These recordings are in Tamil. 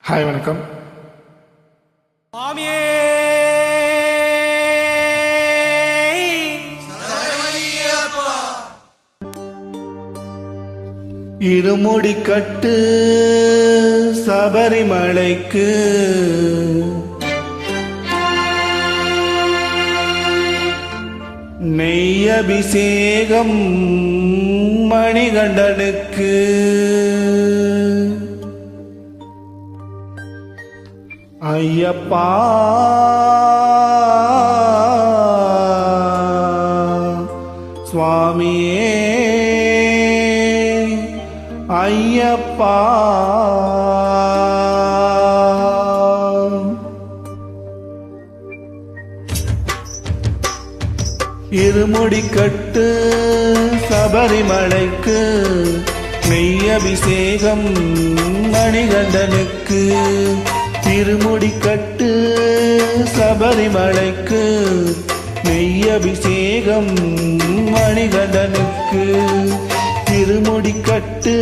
ஹாய் வணக்கம். இருமுடி கட்டு சபரிமலைக்கு நெய் அபிஷேகம் மணிகண்டனுக்கு ஐயப்பா சுவாமியே ஐயப்பா இருமுடி கட்டு சபரிமலைக்கு நெய் அபிஷேகம் மணிகண்டனுக்கு திருமுடி கட்டு சபரிமலைக்கு நெய் அபிஷேகம் மணிகண்டனுக்கு திருமுடி கட்டு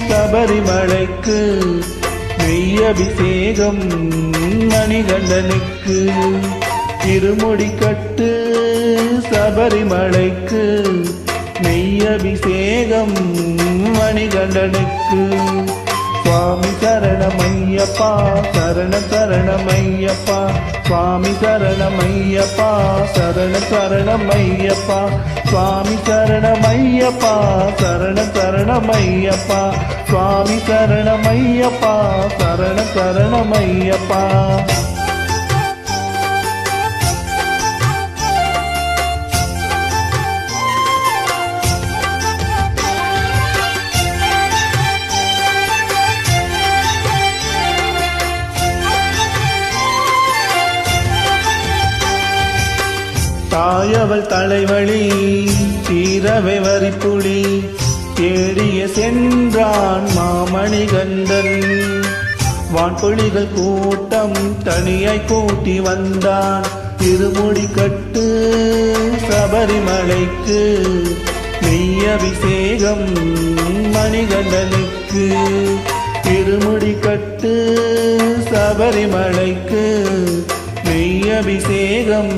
சபரிமலைக்கு நெய் அபிஷேகம் மணிகண்டனுக்கு திருமுடி கட்டு சபரிமலைக்கு நெய் அபிஷேகம் மணிகண்டனுக்கு சுவாமி சரணமையப்பா சரண சரணமையப்பா சுவாமி சரணமையப்பா சரண சரணமையப்பா சுவாமி சரணமையப்பா சரண சரணமையப்பா சுவாமி சரணமையப்பா சரண சரணமையப்பா தாயவள் தலைவலி தீரவை வரிப்புலி தேடிய சென்றான் மாமணிகண்டன் வான்பொழிகள் கூட்டம் தனியாய் கூட்டி வந்தான் திருமுடி கட்டு சபரிமலைக்கு நெய் அபிஷேகம் மணிகண்டனுக்கு திருமுடி கட்டு சபரிமலைக்கு நெய் அபிஷேகம்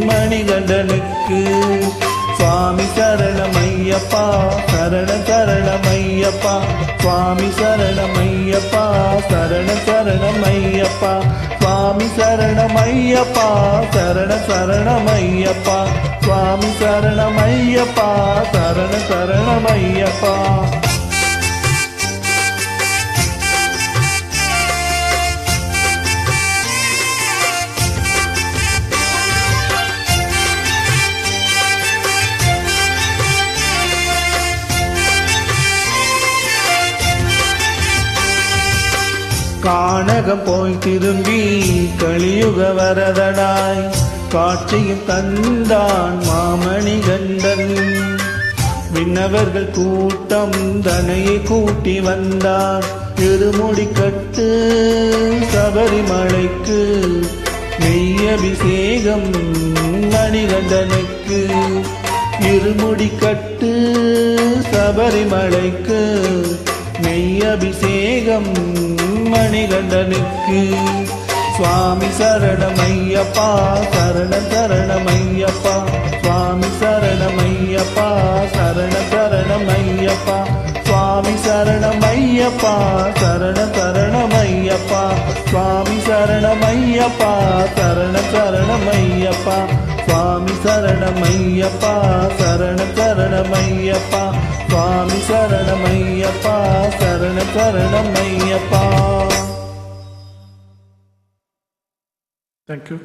மணிகண்டனுக்கு சுவாமி சரணமையப்பா சரண சரணமையப்பா சுவாமி சரணமையப்பா சரண சரணமையப்பா சுவாமி சரணமையப்பா சரண சரணமையப்பா சுவாமி சரணமையப்பா சரண சரணமையப்பா கானகம் போய் திரும்பி கலியுக வரதனாய் காட்சியும் தந்தான் மாமணிகண்டன் விண்ணவர்கள் கூட்டம் தனையை கூட்டி வந்தார் திருமுடி கட்டு சபரிமலைக்கு நெய் அபிஷேகம் மணிகண்டனுக்கு இருமுடி கட்டு சபரிமலைக்கு நெய் அபிஷேகம் மணிகண்டனுக்கு சுவாமி சரணமையப்பா சரண சரணமையப்பா சுவாமி சரணமையப்பா சரண சரணமையப்பா சுவாமி சரணமையப்பா சரண சரணமையப்பா சுவாமி சரணமையப்பா சரண சரணமையப்பா சுவாமி சரணமையப்பா சரண சரணமையப்பா சுவாமி சரணமையப்பா சரண சரணமையப்பா. Thank you.